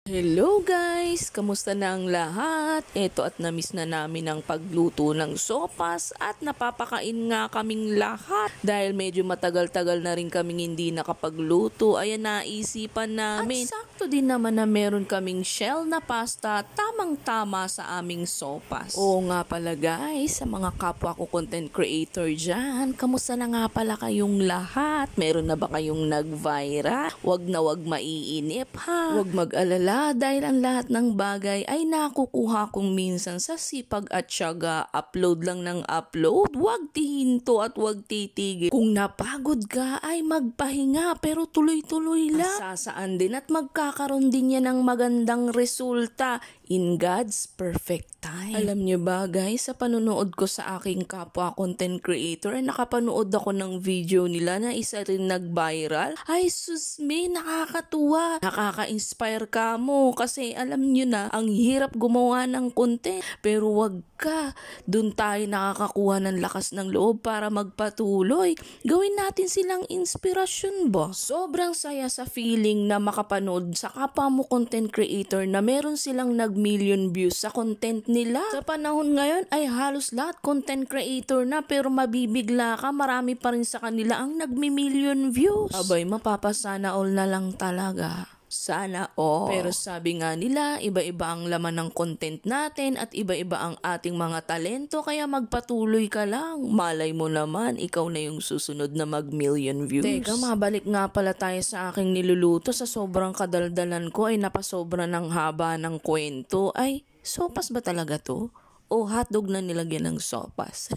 Hello guys! Kamusta na ang lahat? Eto at namiss na namin ang pagluto ng sopas at napapakain nga kaming lahat. Dahil medyo matagal-tagal na rin kaming hindi nakapagluto, ayan naisipan namin. At sakto din naman na meron kaming shell na pasta, tamang-tama sa aming sopas. Oo nga pala guys, sa mga kapwa ko content creator dyan, kamusta na nga pala kayong lahat? Meron na ba kayong nag-viral? Wag na wag maiinip ha! Wag mag-alala dahil ang lahat ng bagay ay nakukuha kong minsan sa sipag at tiyaga. Upload lang ng upload, wag tihinto at wag titigil. Kung napagod ka ay magpahinga pero tuloy-tuloy lang. Sasaan din at magkakaroon din yan ng magandang resulta in God's perfect time. Alam niyo ba guys, sa panonood ko sa aking kapwa content creator ay nakapanood ako ng video nila na isa rin nag-viral. Ay sus me, nakakatuwa. Nakaka-inspire ka mo kasi alam niyo na ang hirap gumawa ng content. Pero wag ka, dun tayo nakakakuha ng lakas ng loob para magpatuloy. Gawin natin silang inspirasyon ba? Sobrang saya sa feeling na makapanood sa kapwa mo content creator na meron silang nag-million views sa content nila. Sa panahon ngayon ay halos lahat content creator na pero mabibigla ka, marami pa rin sa kanila ang nagmi-million views. Abay, mapapasana all na lang talaga. Sana all. Pero sabi nga nila, iba-iba ang laman ng content natin at iba-iba ang ating mga talento kaya magpatuloy ka lang. Malay mo naman, ikaw na yung susunod na mag-million views. Teka, mabalik nga pala tayo sa aking niluluto. Sa sobrang kadaldalan ko ay napasobra ng haba ng kwento. Ay, sopas ba talaga to? O hotdog na nilagyan ng sopas?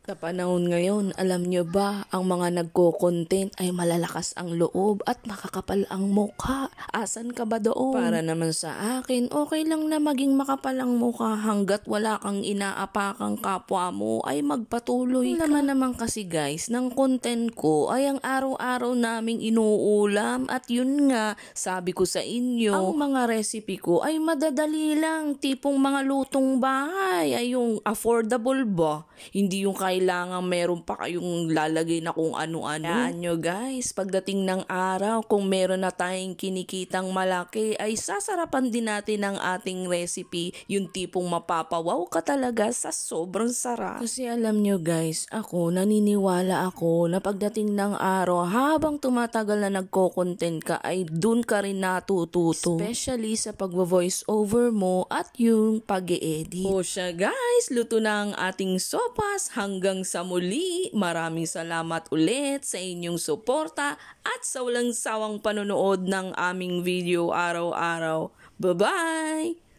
Sa panahon ngayon, alam nyo ba, ang mga nagko-content ay malalakas ang loob at makakapal ang mukha. Asan ka ba doon? Para naman sa akin, okay lang na maging makapal ang mukha hanggat wala kang inaapakang kapwa mo ay magpatuloy ka. Naman kasi guys, ng content ko ay ang araw-araw naming inuulam at yun nga, sabi ko sa inyo, ang mga recipe ko ay madadali lang, tipong mga lutong bahay, ay yung affordable ba? Hindi yung kailangan meron pa kayong lalagay na kung ano-ano. Yan nyo guys, pagdating ng araw, kung meron na tayong kinikitang malaki, ay sasarapan din natin ang ating recipe, yung tipong mapapawaw ka talaga sa sobrang sarap. Kasi alam nyo guys, ako naniniwala ako na pagdating ng araw, habang tumatagal na nagko-content ka, ay dun ka rin natututo. Especially sa pag-voice over mo at yung pag-e-edit. O siya guys, luto na ang ating sopas. Hanggang sa muli, maraming salamat ulit sa inyong suporta at sa walang sawang panonood ng aming video araw-araw. Bye-bye!